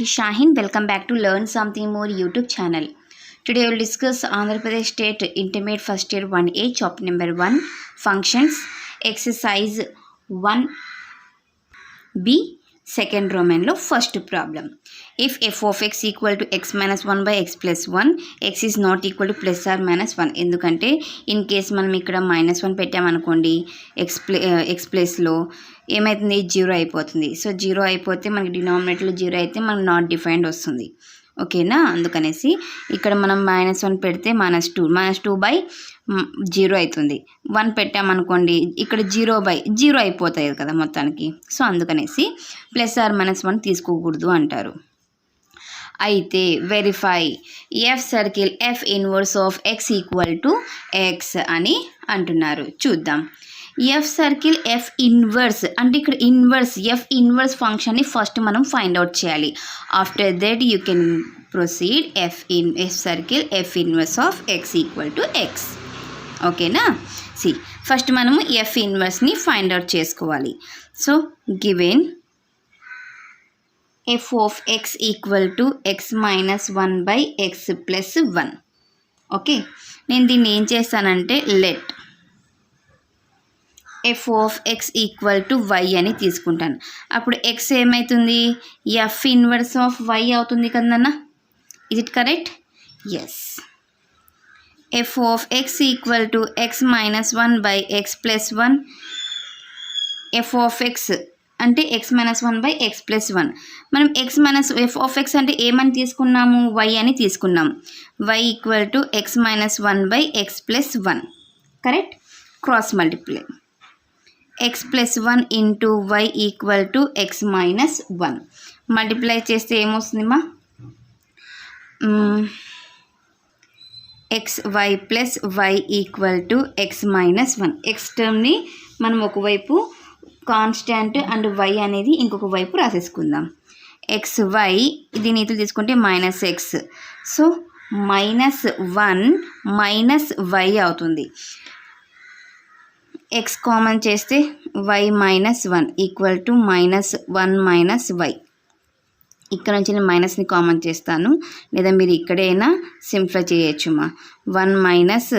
is Shahin. Welcome back to Learn Something More YouTube channel. Today we will discuss Andhra Pradesh State Intermediate First Year 1A chapter number 1 Functions exercise 1B second Roman lo first problem. If f of x equal to x minus 1 by x plus 1, x is not equal to plus or minus 1. ఎందుకంటే in case మనం ఇక్కడ -1 పెట్టామనుకోండి x ప్లేస్లో ఏమవుతుంది, 0 అయిపోతుంది. So 0 అయిపోతే మనకి డినామినేటర్లో 0 అయితే మనకు నాట్ డిఫైన్డ్ వస్తుంది. ఓకేనా, అందుకనేసి ఇక్కడ మనం -1 పెడితే -2 బై 0 అవుతుంది. 1 పెట్టామనుకోండి ఇక్కడ 0/0 అయిపోతాయి కదా మొత్తానికి. సో అందుకనేసి ప్లస్ ఆర్ -1 తీసుకోకూడదు అంటారు. అయితే verify F circle f inverse of x equal to x అని అంటున్నారు. చూద్దాం. ఎఫ్ సర్కిల్ ఎఫ్ ఇన్వర్స్ అంటే ఇక్కడ ఎఫ్ ఇన్వర్స్ ఫంక్షన్ని ఫస్ట్ మనం ఫైండ్ అవుట్ చేయాలి. After that you can proceed F circle f inverse of x equal to X. ఓకేనా, C first మనము ఎఫ్ ఇన్వర్స్ని ఫైండ్ అవుట్ చేసుకోవాలి. So given f of x equal to x minus 1 by x plus 1. Okay, నేను దీన్ని ఏం చేస్తానంటే let f of x equal to y అని తీసుకుంటాను. అప్పుడు ఎక్స్ ఏమవుతుంది, ఎఫ్ ఇన్వర్స్ ఆఫ్ వై అవుతుంది కదన్నా. Is it correct? Yes. F of x equal to x minus 1 by x plus 1. F of x అంటే x minus 1 by x plus 1. మనం F of x అంటే ఏమని తీసుకున్నాము, వై అని తీసుకున్నాం. Y equal to x minus 1 by x plus 1. Correct. Cross multiply x plus 1 into y equal to x minus 1. Multiply చేస్తే ఏమొస్తుందిమా, x y plus y equal to x minus 1. X టర్మ్ని మనం ఒకవైపు కాన్స్టాంట్ అండ్ వై అనేది ఇంకొక వైపు రాసేసుకుందాం. X why దీని ఇతలు తీసుకుంటే minus x. So -1 minus y అవుతుంది. ఎక్స్ కామన్ చేస్తే y minus 1 equal to -1 minus y. ఇక్కడ నుంచి నేను మైనస్ని కామన్ చేస్తాను, లేదా మీరు ఇక్కడైనా సింప్లిఫై చేయొచ్చుమా. 1 minus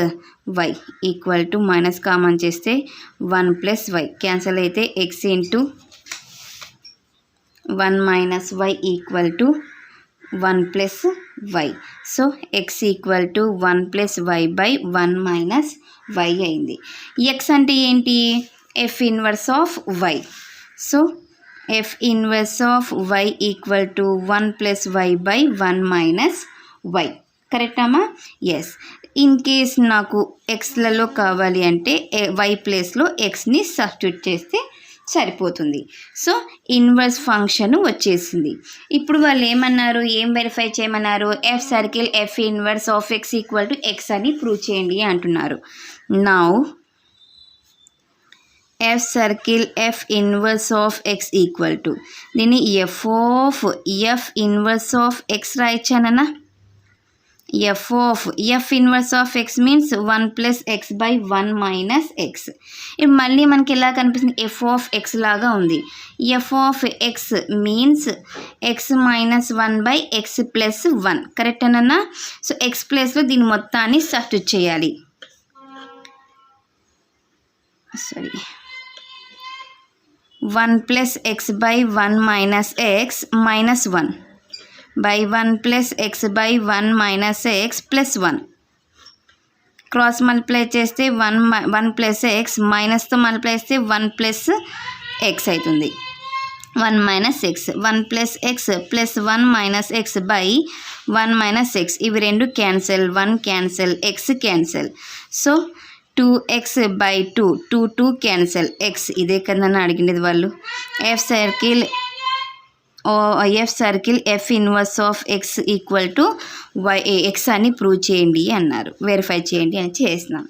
y equal to minus common చేస్తే 1 ప్లస్ వై క్యాన్సల్ అయితే x into 1 minus y equal to 1 plus y. So x equal to 1 plus y by 1 minus y అయింది. ఎక్స్ అంటే ఏంటి, f inverse of y. So f inverse of y equal to 1 plus y by 1 minus y. కరెక్టామా? Yes. In case నాకు ఎక్స్లలో కావాలి అంటే why ప్లేస్లో ఎక్స్ని substitute చేస్తే సరిపోతుంది. సో ఇన్వర్స్ ఫంక్షన్ వచ్చేసింది. ఇప్పుడు వాళ్ళు ఏమన్నారు, ఏం వెరిఫై చేయమన్నారు, f circle f inverse of x equal to x అని ప్రూవ్ చేయండి అంటున్నారు. Now f circle f inverse of x equal to దీన్ని ఎఫ్ ఇన్వర్స్ ఆఫ్ ఎక్స్ రాయించానన్నా. F inverse of x means 1 plus x by 1 minus x. ఇప్పుడు మళ్ళీ మనకి ఎలా కనిపిస్తుంది, ఎఫ్ ఆఫ్ ఎక్స్ లాగా ఉంది. F of x means X minus 1 by x plus 1. Correct అన్న. సో ఎక్స్ ప్లేస్లో దీని మొత్తాన్ని సబ్స్టిట్యూట్ చేయాలి. 1 plus x by 1 minus X minus 1 by 1 plus x by 1 minus X plus 1. Cross multiply చేస్తే 1 plus X మైనస్తో multiply చేస్తే 1 plus x అవుతుంది. 1 minus x 1 plus x plus 1 minus x by 1 minus x. ఇవి రెండు cancel, 1 cancel, x cancel. So 2x by 2 cancel, x ఇదే కన్నా అడిగినది వాళ్ళు. F circle f inverse of x equal to y x అని prove చేయండి అన్నారు, వెరిఫై చేయండి అని చేసినాం.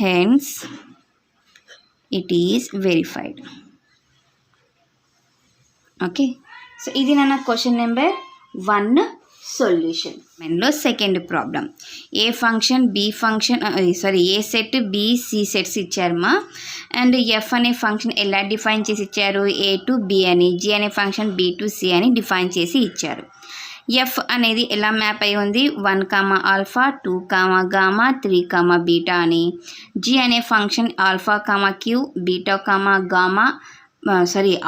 Hence it is verified. Okay, so ఇది నా క్వశ్చన్ నెంబర్ 1 సొల్యూషన్. మెన్లో second problem, a function B function a set b c sets ఇచ్చారమ్మా. అండ్ ఎఫ్ అనే ఫంక్షన్ ఎలా డిఫైన్ చేసి ఇచ్చారు, ఏ టు బి అని, జి అనే ఫంక్షన్ బి టు సి అని డిఫైన్ చేసి ఇచ్చారు. ఎఫ్ అనేది ఎలా మ్యాప్ అయి ఉంది, 1, ఆల్ఫా 2, గామా 3, బీటా అని. జి అనే function alpha, q, beta, gamma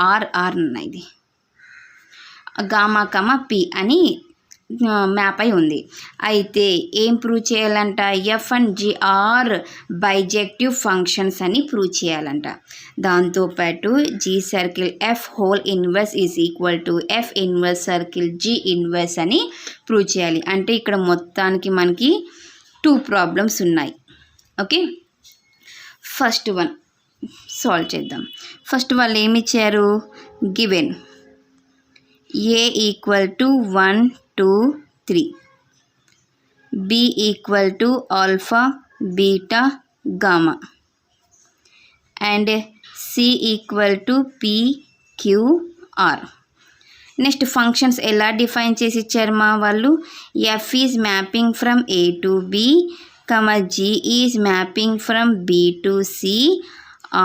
r ఇది గామా, పి అని మ్యాప్ అయి ఉంది. అయితే ఏం ప్రూవ్ చేయాలంట, f and g are bijective functions అని ప్రూవ్ చేయాలంట. దాంతోపాటు g circle f whole inverse is equal to f inverse circle g inverse అని ప్రూవ్ చేయాలి. అంటే ఇక్కడ మొత్తానికి మనకి 2 ప్రాబ్లమ్స్ ఉన్నాయి. ఓకే, ఫస్ట్ వన్ సాల్వ్ చేద్దాం. ఫస్ట్ వాళ్ళు ఏమి ఇచ్చారు, given A equal to 1, 2, 3, B equal to alpha, beta, gamma, and C equal to P, Q, R. Next functions ఎలా డిఫైన్ చేసి ఇచ్చారు మా వాళ్ళు, f is mapping from A to B, g is mapping from B to C,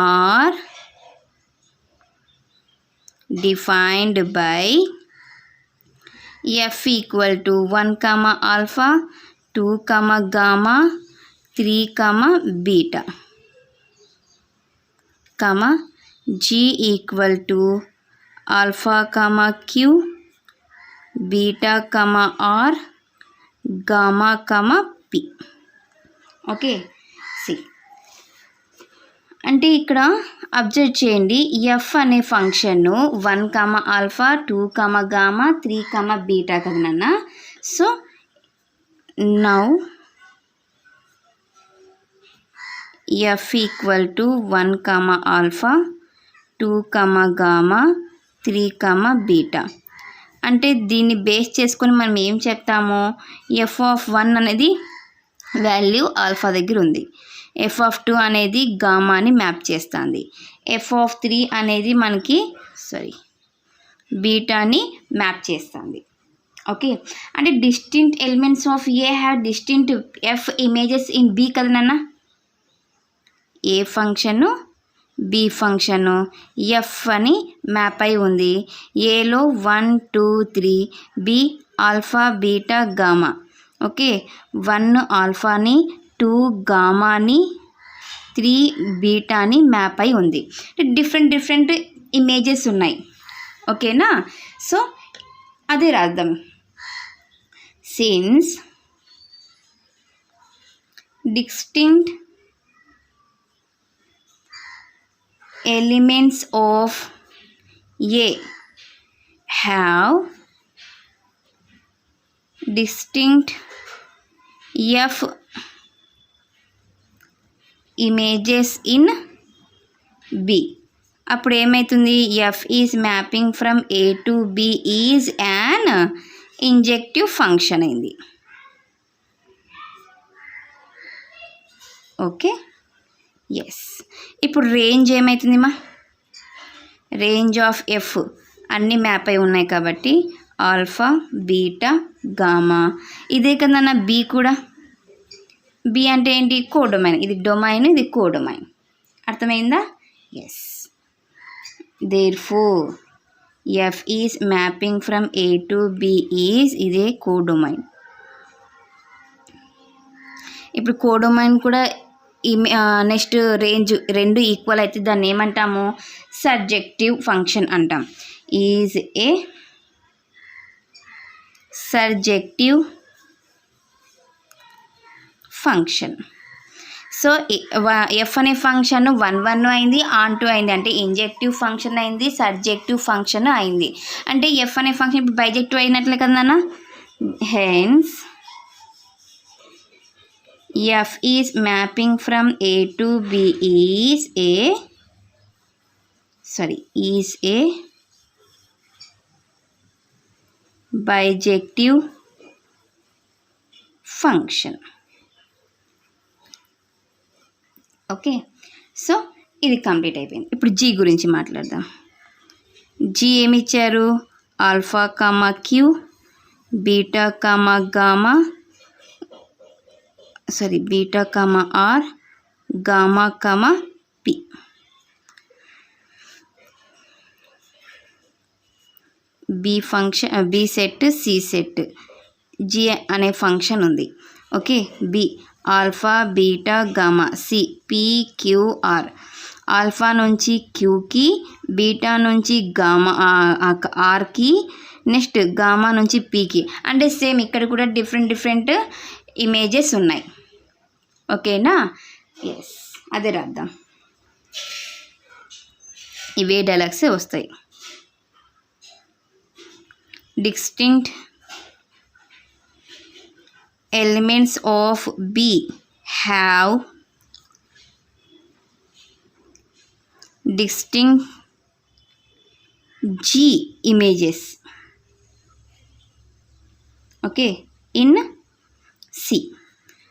are defined by f equal to 1, alpha 2, gamma 3, beta, g equal to alpha, q, beta, r, gamma, p. Okay, C అంటే ఇక్కడ observe చేయండి, F అనే function 1, alpha 2, gamma 3, beta కదా నాన్న. So now F equal to 1, alpha 2, gamma 3, beta. అంటే దీన్ని base చేసుకొని మనం ఏం చెప్తాము, ఎఫ్ ఆఫ్ 1 అనేది వాల్యూ ఆల్ఫా దగ్గర ఉంది, ఎఫ్ ఆఫ్ 2 అనేది గామాని మ్యాప్ చేస్తుంది, ఎఫ్ ఆఫ్ 3 అనేది మనకి బీటాని మ్యాప్ చేస్తుంది. ఓకే, అంటే distinct elements of a have distinct f images in b కదా నాన్న. A function b function f అని మ్యాప్ అయి ఉంది. ఏలో 1, 2, 3, b alpha beta gamma. Okay, 1 ఆల్ఫాని 2 గామాని 3 బీటాని మ్యాప్ అయి ఉంది. డిఫరెంట్ ఇమేజెస్ ఉన్నాయి. ఓకేనా, సో అదే రాద్దాం. Since distinct elements of a have distinct f images in b. అప్పుడు ఏమవుతుంది, f is mapping from A to B is an injective function అయింది. Okay, yes. ఇప్పుడు రేంజ్ ఏమవుతుంది మా, రేంజ్ ఆఫ్ ఎఫ్ అన్నీ మ్యాప్ అయి ఉన్నాయి కాబట్టి ఆల్ఫా బీటా గామా. ఇదే కదన్న బి కూడా, బి అంటే ఏంటి, కోడొమైన్. ఇది డొమైన్, ఇది కోడొమైన్. అర్థమైందా, yes. Therefore f is mapping from A to B is ఇదే కోడొమైన్. ఇప్పుడు కోడొమైన్ కూడా నెక్స్ట్ రేంజ్ 2 ఈక్వల్ అయితే దాన్ని ఏమంటాము, సర్జెక్టివ్ ఫంక్షన్ అంటాం. Is a surjective function. So f అనే ఫంక్షన్ 1, 1 అయింది, ఆన్ 2 అయింది, అంటే ఇంజెక్టివ్ ఫంక్షన్ అయింది, సర్జెక్టివ్ ఫంక్షన్ అయింది. అంటే ఎఫ్ అనే ఫంక్షన్ ఇప్పుడు బైజెక్టివ్ అయినట్లే కదా నాన్న. Hence f is mapping from A to B is a bijective function. Okay, so ఇది కంప్లీట్ అయిపోయింది. ఇప్పుడు జీ గురించి మాట్లాడదాం. జీ ఏమి ఇచ్చారు, alpha, q, beta comma gamma beta comma r gamma comma p. B function, B set, C set, g అనే function ఉంది. Okay, B alpha beta gamma, C P Q R. Alpha నుంచి క్యూకి, బీటా నుంచి గామా ఆర్కి, నెక్స్ట్ గామా నుంచి పీకి. అంటే same ఇక్కడ కూడా డిఫరెంట్ ఇమేజెస్ ఉన్నాయి. ఓకేనా? ఎస్, అదే రాద్దాం. ఇవే డైలాగ్సే వస్తాయి. Distinct elements of B have distinct G images. Okay, in C.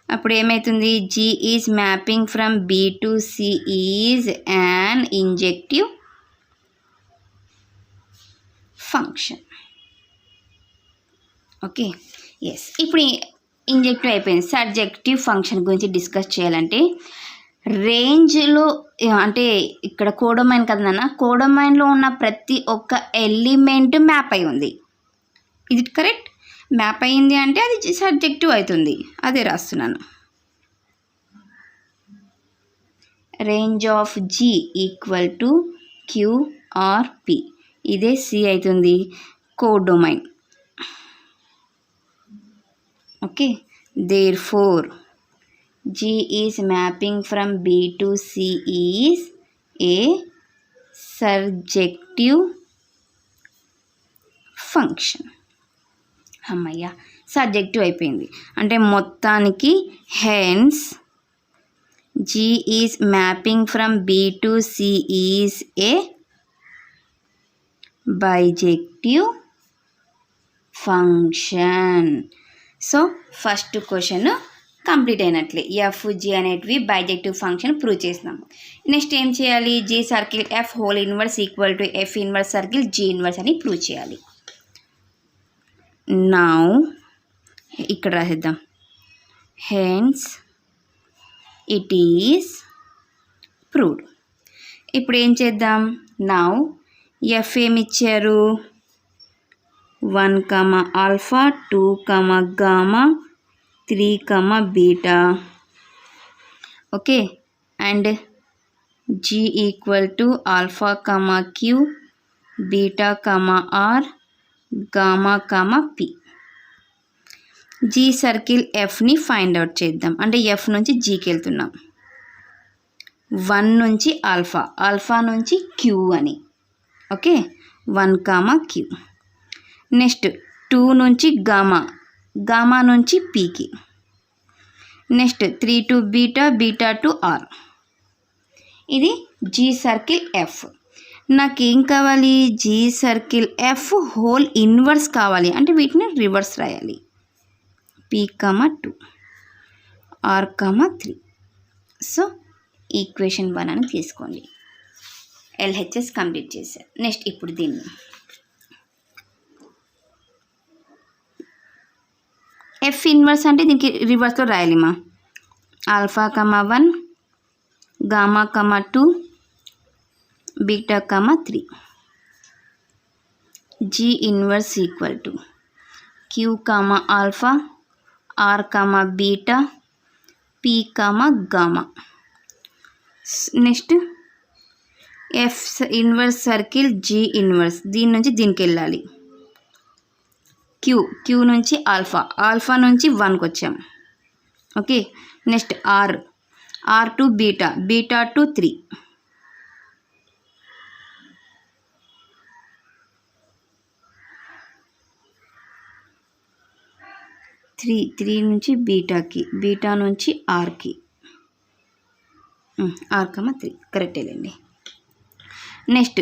అప్పుడు ఏమవుతుంది? G is mapping from B to C is an injective function. Okay, yes. ఇప్పుడు ఇంజెక్టివ్ అయిపోయింది. సబ్జెక్టివ్ ఫంక్షన్ గురించి డిస్కస్ చేయాలంటే రేంజ్లో, అంటే ఇక్కడ కోడొమైన్ కదా నాన్న, కోడొమైన్లో ఉన్న ప్రతి ఒక్క ఎలిమెంట్ మ్యాప్ అయి ఉంది. ఇది కరెక్ట్? మ్యాప్ అయింది అంటే అది సబ్జెక్టివ్ అవుతుంది. అదే రాస్తున్నాను. Range of g equal to Q R P. ఇదే సి అవుతుంది, codomain. Okay, therefore G is mapping from B to C is a surjective function. అమ్మయ్య, సబ్జెక్టివ్ అయిపోయింది. అంటే మొత్తానికి hence G is mapping from B to C is a bijective function. So first question complete అయినట్లే. F g అనేటివి bijective function prove చేసినాం. Next ఏం చేయాలి? G circle f whole inverse equal to f inverse circle g inverse అని prove చేయాలి. Now ఇక్కడ రాసేద్దాం. Hence it is proved. ఇప్పుడు ఏం చేద్దాం? నౌ ఎఫ్ ఏమిచ్చారు? 1, alpha, 2, gamma, 3, beta. Okay, and g equal to alpha q, beta r, gamma p. G circle ఎఫ్ని find out చేద్దాం. అంటే ఎఫ్ నుంచి జీకి వెళ్తున్నాం. 1 నుంచి ఆల్ఫా, ఆల్ఫా నుంచి క్యూ అని. Okay, 1, q. నెక్స్ట్ 2 నుంచి గామా నుంచి పీకి. Next 3 to beta to r. ఇది జీ సర్కిల్ ఎఫ్. నాకేం కావాలి? G circle f whole inverse కావాలి. అంటే వీటిని రివర్స్ రాయాలి. P, 2, R, 3. సో ఈక్వేషన్ 1 అని తీసుకోండి. LHS కంప్లీట్ చేశారు. నెక్స్ట్ ఇప్పుడు దీన్ని ఎఫ్ ఇన్వర్స్ అంటే దీనికి రివర్స్లో రాయాలిమా. Alpha 1, gamma 2, beta 3. G inverse equal to q alpha, r beta, p gamma. Next f inverse circle g inverse, దీని నుంచి దీనికి వెళ్ళాలి. క్యూ నుంచి ఆల్ఫా నుంచి 1కి వచ్చాం. Okay, next r to beta to 3. 3 నుంచి బీటా నుంచి ఆర్కి. ఆర్ 3 కరెక్ట్ వెళ్ళండి. నెక్స్ట్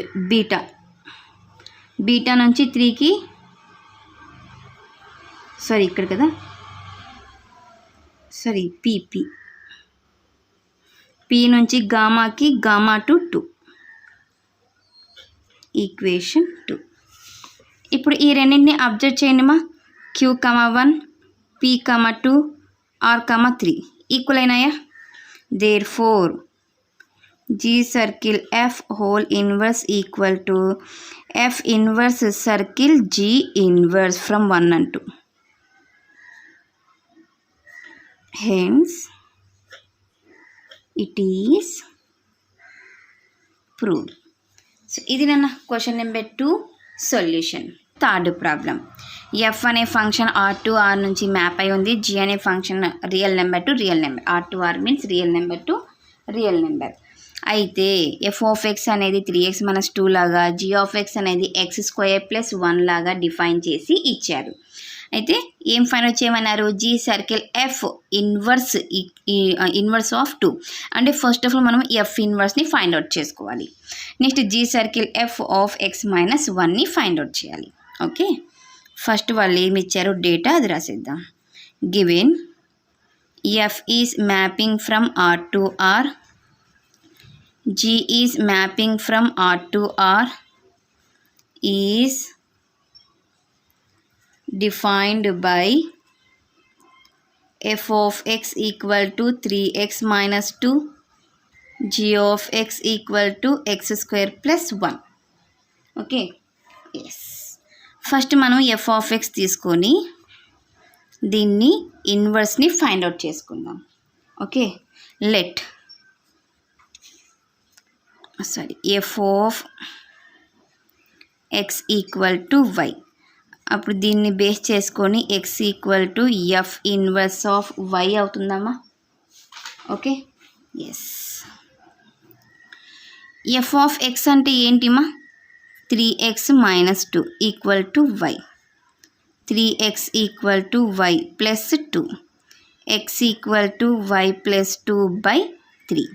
బీటా నుంచి 3కి, సారీ ఇక్కడ కదా, సారీ పీ నుంచి గామాకి, గామా టు 2. ఈక్వేషన్ 2. ఇప్పుడు ఈ రెండింటిని అబ్జర్వ్ చేయండి మా. Q, 1, P, 2, R, 3 ఈక్వల్ అయినాయా? Therefore G circle F whole inverse equal to F inverse circle G inverse from 1 and 2. Hence it is proved. So ఇది నన్న question number 2 solution. Third problem, f అనే function r to r నుంచి map అయి ఉంది. G అనే function real number to real number. R to r means real number to real number. అయితే f of x అనేది 3x - 2 లాగా, G of x అనేది x² + 1 లాగా డిఫైన్ చేసి ఇచ్చారు. అయితే ఏం ఫైండ్ అవుట్ చేయమన్నారు? G circle f inverse of 2. అంటే ఫస్ట్ ఆఫ్ ఆల్ మనం ఎఫ్ ఇన్వర్స్ని ఫైండ్ అవుట్ చేసుకోవాలి. Next g circle f of x - 1ని ఫైండ్ అవుట్ చేయాలి. ఓకే, ఫస్ట్ వాళ్ళు ఏమి ఇచ్చారు డేటా అది రాసేద్దాం. Given f is mapping from r to r, G is mapping from R to R is defined by f of x equal to 3x minus 2, g of x equal to x² plus 1. Okay, yes. First మనం f of x తీసుకొని దీన్ని ఇన్వర్స్ని find out చేసుకుందాం. Okay, let f of x equal to y. అప్పుడు దీన్ని base చేసుకొని x equal టు f inverse of y అవుతుందమ్మా. Okay, yes. f of x అంటే ఏంటిమా? 3x - 2 equal to y. 3x equal to y plus 2. x equal to y plus 2/3.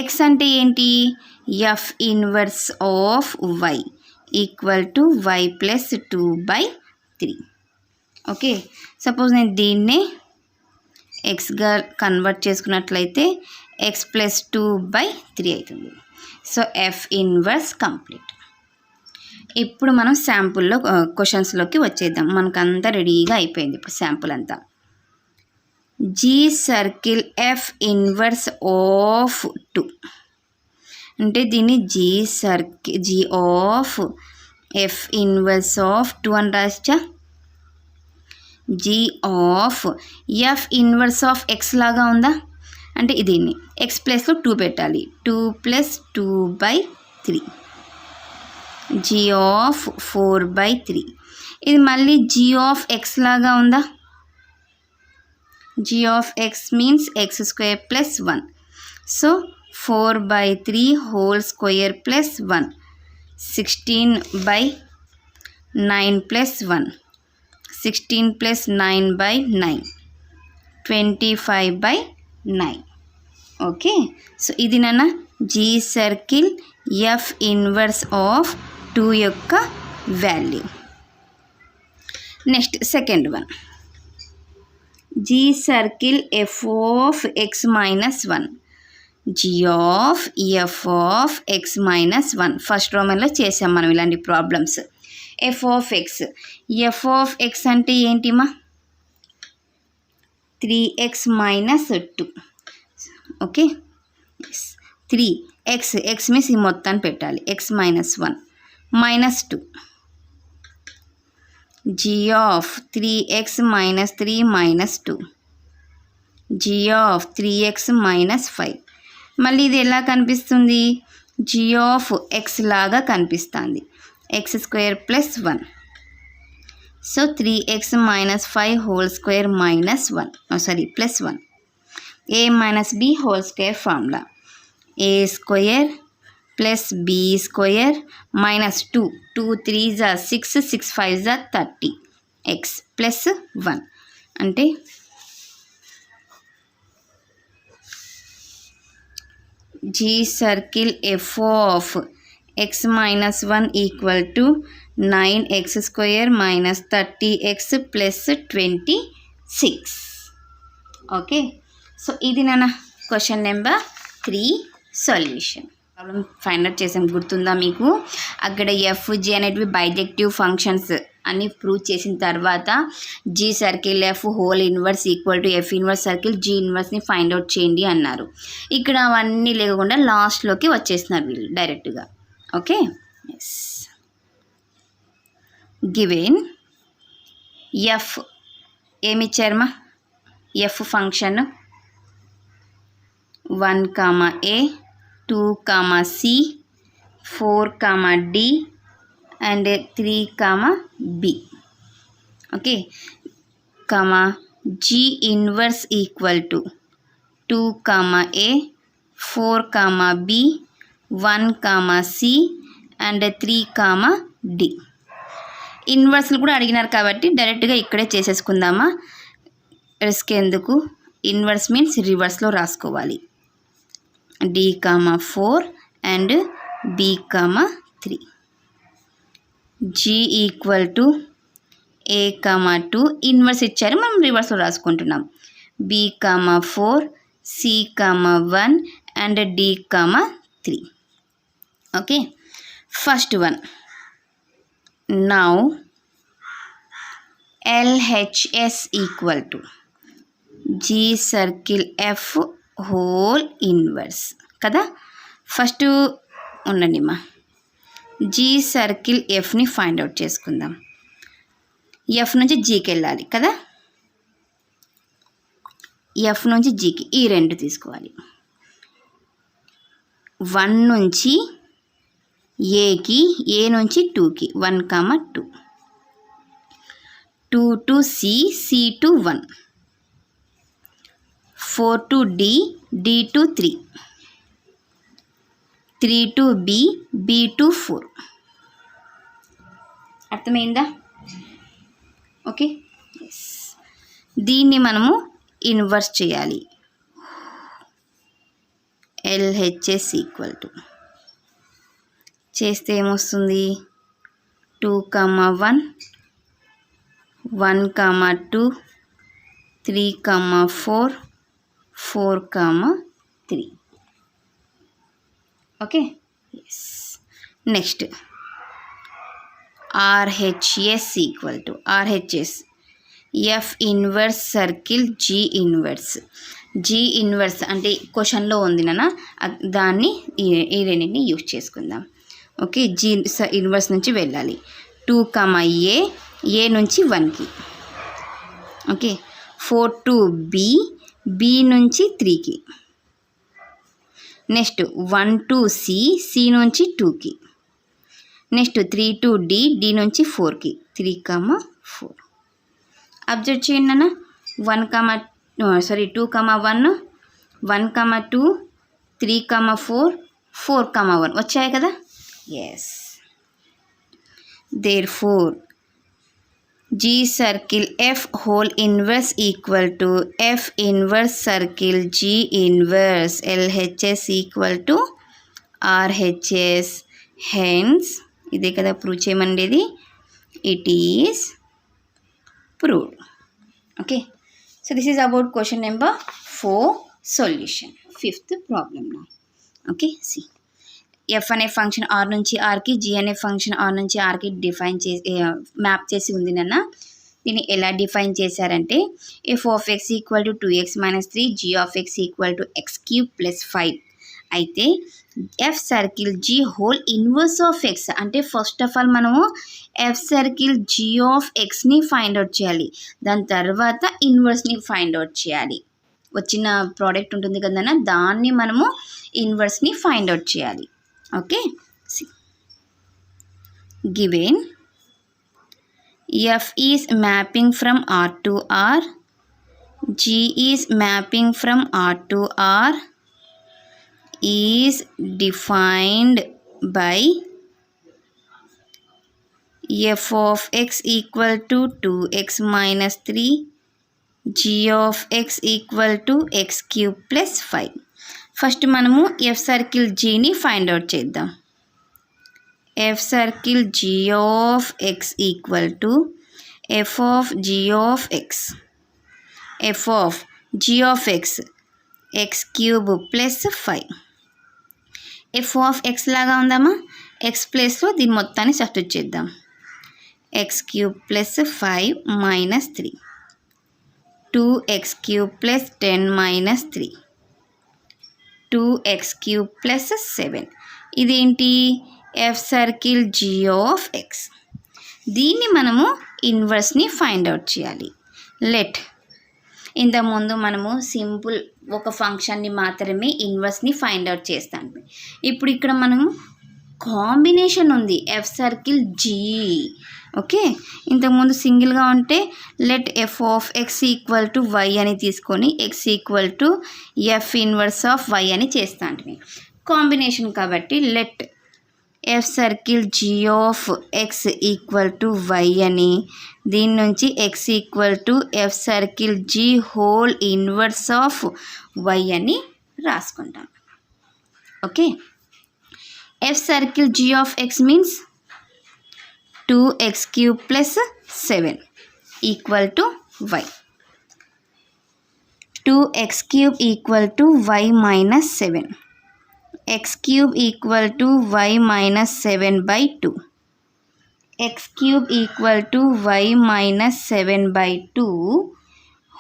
x అంటే ఏంటి? f inverse of y equal to y plus 2/3. Okay, suppose నేను దీన్నే ఎక్స్గా convert చేసుకున్నట్లయితే x plus 2/3 అవుతుంది. So f inverse complete. ఇప్పుడు మనం శాంపుల్లో క్వశ్చన్స్లోకి వచ్చేద్దాం. మనకంతా రెడీగా అయిపోయింది ఇప్పుడు శాంపుల్ అంతా. G circle f inverse of 2 అంటే దీన్ని g of f inverse of 2 అని రాస్తా. G of f inverse of x లాగా ఉందా? అంటే దీన్ని ఎక్స్ ప్లస్లో 2 పెట్టాలి. 2 + 2/3. G of 4/3. ఇది మళ్ళీ జీ ఆఫ్ ఎక్స్ లాగా ఉందా? g of x means x² plus 1. So 4/3 whole square plus 1. 16/9 plus 1. 16 plus 9/9. 25/9. Okay, so ఇది నాన్న g circle f inverse of 2 యొక్క value. Next second one, G circle f of x minus 1. G of f of x minus 1. First రోమన్లో చేసాం మనం ఇలాంటి problems. f of x. f of x అంటే ఏంటిమా? 3x minus 2. Okay, 3x means ఈ మొత్తాన్ని పెట్టాలి. x minus 1 minus 2. g of 3x minus 3 minus 2. g of 3x minus 5. మళ్ళీ ఇది ఎలా కనిపిస్తుంది? g of x లాగా కనిపిస్తుంది. x² plus 1. So 3x minus 5 whole square minus 1. plus 1. a minus b whole square formula. a² plus b² minus 2. 2 3s are 6, 6 5s are 30. x plus 1 అంటే G circle f of x minus 1 equal to 9x² minus 30x plus 26. Okay, so ఇది నాన్న question number 3 solution. Problem find out చేసాం, గుర్తుందా మీకు? అక్కడ f g అనేటివి bijective functions అని prove చేసిన తర్వాత g circle f whole inverse equal to f inverse circle g ఇన్వర్స్ని ఫైండ్ అవుట్ చేయండి అన్నారు. ఇక్కడ అవన్నీ లేకుండా లాస్ట్లోకి వచ్చేస్తున్నారు వీళ్ళు డైరెక్ట్గా. Okay, yes. గివెన్ ఎఫ్ ఏమిచ్చారమ్మా? F function 1, A, 2, C, 4, D and 3, B. Okay, G inverse equal to 2, A, 4, B, 1, C and 3, D. ఇన్వర్స్లు కూడా అడిగినారు కాబట్టి డైరెక్ట్గా ఇక్కడే చేసేసుకుందామా, రిస్క్ ఎందుకు. ఇన్వర్స్ మీన్స్ రివర్స్లో రాసుకోవాలి. D, 4 and B, 3. G equal to A, 2 inverse ఇచ్చారు, మనం రివర్స్లో రాసుకుంటున్నాం. B, 4, C, 1 and D, 3. Okay, first one. Now LHS equal to G circle F whole inverse కదా. ఫస్ట్ ఉండండి మా, G సర్కిల్ Fని ఫైండ్ అవుట్ చేసుకుందాం. F నుంచి Gకి వెళ్ళాలి కదా, F నుంచి Gకి ఈ రెండు తీసుకోవాలి. 1 నుంచి ఏకి, ఏ నుంచి 2కి 1, 2, 2 to C, C to 1, 4 to D, D to 3, 3 to B, B to 4. అర్థమైందా? ఓకే, దీన్ని మనము ఇన్వర్స్ చేయాలి. LHS ఈక్వల్ టు చేస్తే ఏమొస్తుంది? 2, 1, 1, 2, 3, 4, 4, 3. Okay, yes. Next RHS equal to RHS f inverse circle G inverse. G inverse అంటే క్వశ్చన్లో ఉంది నాన్న, దాన్ని ఈ రెండింటిని యూజ్ చేసుకుందాం. ఓకే, G ఇన్వర్స్ నుంచి వెళ్ళాలి. 2, A, ఏ నుంచి 1కి. ఓకే, 4 to B, B నుంచి 3కి. నెక్స్ట్ 1 to C, C నుంచి 2కి. నెక్స్ట్ 3 to D, D నుంచి 4కి. 3, 4. అబ్జర్వ్ చేయండి అన్న. 2, 1, 1, 2, 3, 4, 4, 1 వచ్చాయి కదా. Yes. Therefore G circle F whole inverse equal to F inverse circle G inverse. LHS equal to RHS. Hence ఇదే కదా prove చేయమండేది. It is proved. Okay, so this is about question number 4 solution. Fifth problem now. Okay, see. F అనే function are నుంచి ఆర్కి, G అనే function are నుంచి ఆర్కి define చేసి map చేసి ఉంది నాన్న. దీన్ని ఎలా డిఫైన్ చేశారంటే f(x) equal to 2x - 3, g(x) equal to x³ + 5. అయితే f circle g whole inverse of x అంటే ఫస్ట్ ఆఫ్ ఆల్ మనము ఎఫ్ సర్కిల్ జీ ఆఫ్ ఎక్స్ని ఫైండ్ అవుట్ చేయాలి. దాని తర్వాత ఇన్వర్స్ని ఫైండ్ అవుట్ చేయాలి. వచ్చిన ప్రోడక్ట్ ఉంటుంది కదన్నా, దాన్ని మనము ఇన్వర్స్ని ఫైండ్ అవుట్ చేయాలి. Okay, given F is mapping from R to R, G is mapping from R to R, is defined by f of x equal to 2x minus 3, g of x equal to x³ plus 5. First మనము f circle జీని find out చేద్దాం. F circle g of x equal to f of g of x. F of g of x x³ plus 5. F of x లాగా ఉందామా, X ప్లేస్లో దీని మొత్తాన్ని substitute చేద్దాం. x cube plus 5 minus 3, 2x cube plus 10 minus 3, 2x cube plus 7. ఇదేంటి F circle g of x. దీన్ని మనము ఇన్వర్స్ని find out చేయాలి. లెట్ ఇంతకుముందు మనము సింపుల్ ఒక ఫంక్షన్ని మాత్రమే ఇన్వర్స్ని ఫైండ్ అవుట్ చేస్తాను. ఇప్పుడు ఇక్కడ మనము కాంబినేషన్ ఉంది ఎఫ్ సర్కిల్ జీ. ఓకే, ఇంతకుముందు సింగిల్గా ఉంటే let f of x equal to y అని తీసుకొని x equal to f inverse of y అని చేస్తాను. కాంబినేషన్ కాబట్టి let f circle g of x equal to y అని, దీని నుంచి x equal to f circle g whole inverse of y అని రాసుకుంటాం. Okay, f circle g of x means 2x cube plus 7 equal to y. 2x cube equal to y minus 7. X cube equal to y minus 7 by 2. X cube equal to y minus 7 by 2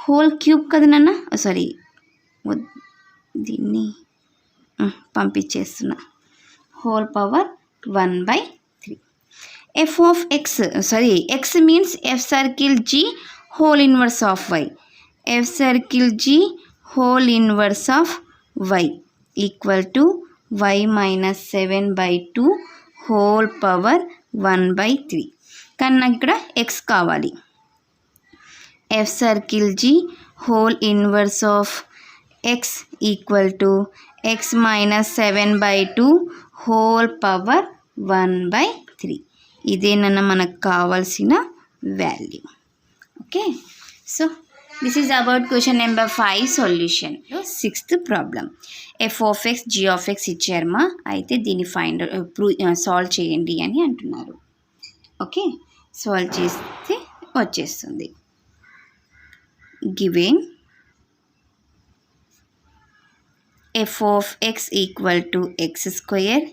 whole cube కదా నాన్న, sorry దీన్ని పంపించేస్తున్నా, whole power 1/3. f of x, sorry, x means f circle g whole inverse of y. f circle g whole inverse of y equal to y minus 7 by 2 whole power 1/3. కానీ నాకు ఇక్కడ x కావాలి. f circle g whole inverse of x equal to x minus 7 by 2 whole power 1/3. ఇదేనన్నా మనకు కావాల్సిన value. Okay, so this is about question number 5 solution. 6th problem, f of x g of x ఇచ్చారమ్మా, అయితే దీన్ని solve చేయండి అని అంటున్నారు. Okay, solve చేస్తే వచ్చేస్తుంది. Given f of x equal to x square,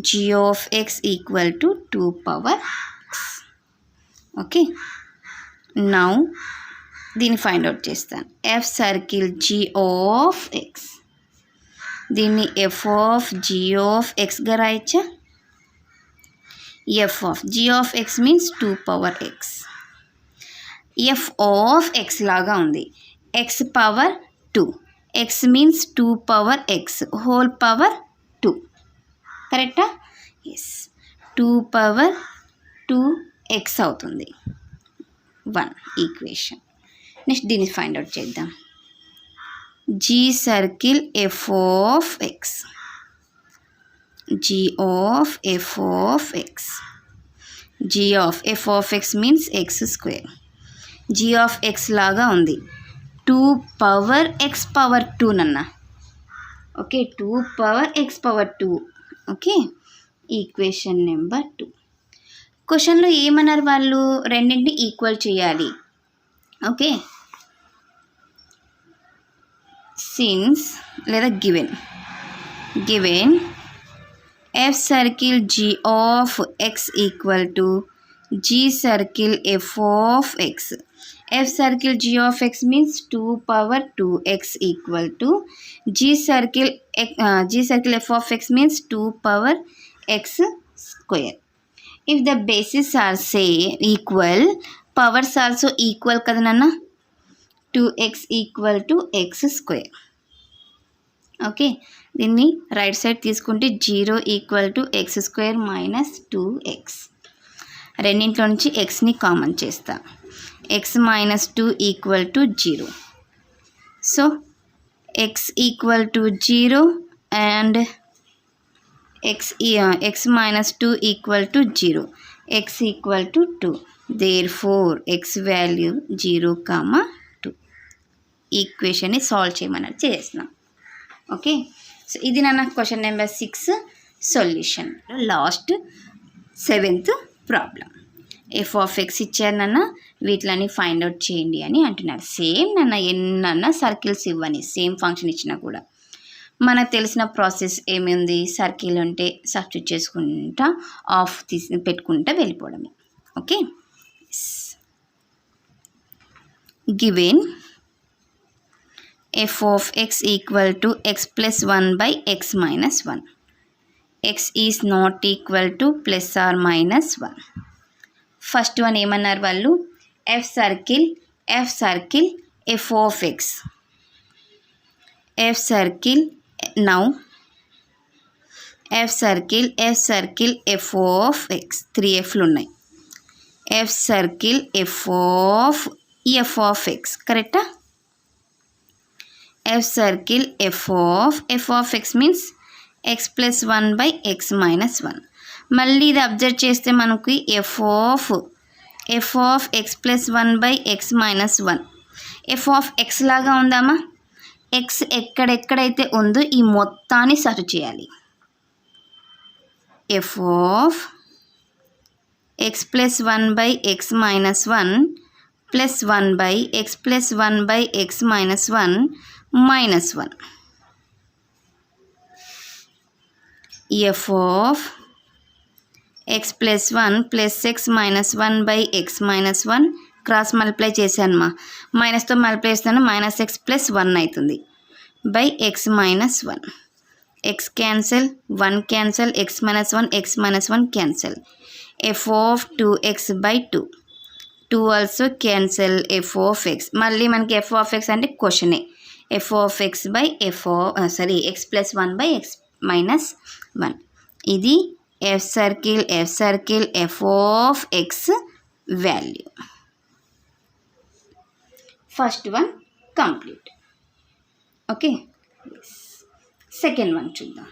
g of x equal to 2 power x. Okay, now దీన్ని find out చేస్తాను. F circle g of x, దీన్ని ఎఫ్ ఆఫ్ g ఆఫ్ xగా రాయచ్చా? F of g of x means 2 power x. F of x లాగా ఉంది, x power 2, x means 2 power x whole power 2. కరెక్టా? Yes, 2 power 2x అవుతుంది 1 equation. Next దీన్ని find out చేద్దాం. G circle f of x, g of f of x, g of f of x means x square. G of x లాగా ఉంది, 2 power x power 2 నన్న. Okay, 2 power x power 2. Okay, equation number 2. క్వశ్చన్లో ఏమన్నారు వాళ్ళు, రెండింటిని equal చేయాలి. Okay, since లేదా given f circle g of x equal to g circle f of x. F circle g of x means 2 power 2x equal to g circle f of x means 2 power x square. If the bases are equal, powers also equal kada nanna, 2x equal to x square. Okay, దీన్ని right side తీసుకుంటే 0 equal to x square minus 2x. రెండింటిలో నుంచి xని common చేస్తా, x minus 2 equal to 0. So x equal to 0 and x minus 2 equal to 0. x equal to 2. Therefore x value 0, 2. ఈక్వేషన్ని solve చేయమని చేస్తున్నాం. Okay, so ఇది నా question number 6 solution. Last 7th problem. F of X ఇచ్చారు నాన్న, వీటిని find out చేయండి అని అంటున్నారు. సేమ్ నాన్న ఎన్నన్నా సర్కిల్స్ ఇవ్వని, సేమ్ ఫంక్షన్ ఇచ్చినా కూడా మనకు తెలిసిన ప్రాసెస్ ఏముంది, సర్కిల్ ఉంటే సబ్స్టిట్యూట్ చేసుకుంటా ఆఫ్ పెట్టుకుంటా వెళ్ళిపోవడమే. Okay. Given f of x equal to x plus 1 by x minus 1. x is not equal to plus or minus 1. First one ఏమన్నారు వాళ్ళు, f circle f of x. f circle now f circle f of x 3fలు ఉన్నాయి. f circle f of x కరెక్టా. f circle f of x means x plus 1 by x minus 1. మళ్ళీ ఇది observe చేస్తే మనకి f of x plus 1 by x minus 1 f of x లాగా ఉందామా. x ఎక్కడెక్కడైతే ఉందో ఈ మొత్తాన్ని సర్చ్ చేయాలి. f of x plus 1 by x minus 1 plus 1 by x plus 1 by x minus 1 minus 1. f of x plus 1 plus x minus 1 by x minus 1 cross multiply చేశాను మా, మైనస్తో multiply చేస్తాను, మైనస్ ఎక్స్ ప్లస్ 1 అవుతుంది by X minus 1. X cancel, 1 cancel, X minus 1 X minus 1 cancel. f of 2x by 2 2 also cancel. f of x మళ్ళీ మనకి f of x అంటే క్వశ్చనే. f of x by x plus 1 by x minus 1. ఇది f circle f of x value. First one complete. Okay, second one చూద్దాం.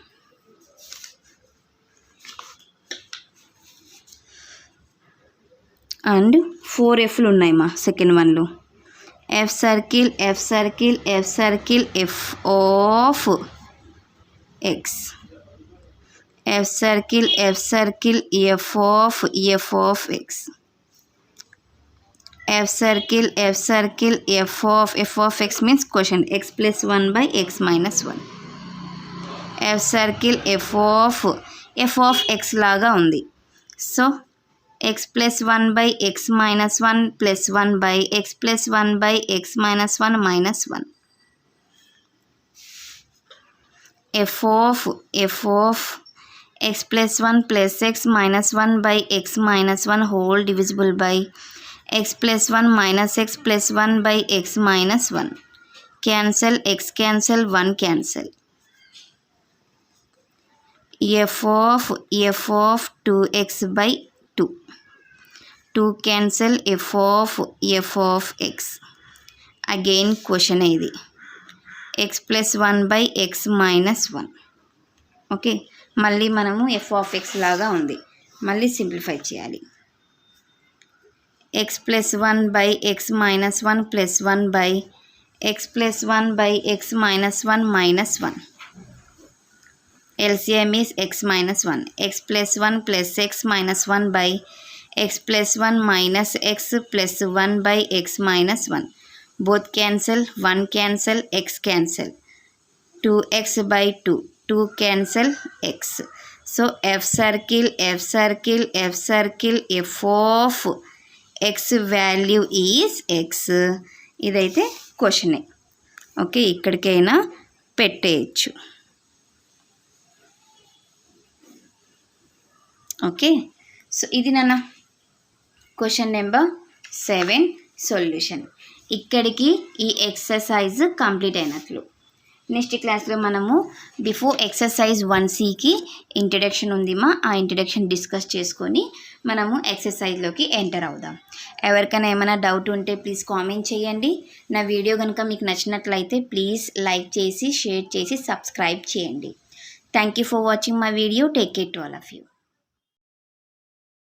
And 4fలు ఉన్నాయి మా second వన్లో. f circle f of x. f circle f of x. f circle f of x means question x plus 1 by x minus 1. f circle f of x లాగా ఉంది. So x plus 1 by x minus 1 plus 1 by x plus 1 by x minus 1 minus 1. f of x plus 1 plus x minus 1 by x minus 1 whole divisible by x plus 1 minus x plus 1 by x minus 1. Cancel, x cancel, 1 cancel. f of 2x by 2 2 cancel, f of x. Again question ఇది x plus 1 by x minus 1. Okay, మళ్ళీ మనము f of x లాగా ఉంది, మళ్ళీ simplify చేయాలి. x plus 1 by x minus 1 plus 1 by x plus 1 by x minus 1 minus 1. LCM is x minus 1. x plus 1 plus x minus 1 by x plus 1 minus x plus 1 by x minus 1. Both cancel, 1 cancel, x cancel. 2x by 2 2 cancel, x. So f circle f of x value is x. ఇదైతే క్వశ్చనే. Okay, ఇక్కడికైనా పెట్టేయచ్చు. Okay, so ఇది నాన్న question number 7 solution. ఇక్కడికి ఈ exercise complete అయినట్లు. Next క్లాస్లో మనము బిఫోర్ ఎక్సర్సైజ్ 1Cకి ఇంట్రడక్షన్ ఉందిమా, ఆ ఇంట్రడక్షన్ డిస్కస్ చేసుకొని మనము ఎక్సర్సైజ్లోకి ఎంటర్ అవుదాం. ఎవరికైనా ఏమైనా డౌట్ ఉంటే ప్లీజ్ కామెంట్ చేయండి. నా వీడియో కనుక మీకు నచ్చినట్లయితే ప్లీజ్ లైక్ చేసి షేర్ చేసి సబ్స్క్రైబ్ చేయండి. Thank you for watching my video. Take care to all of you.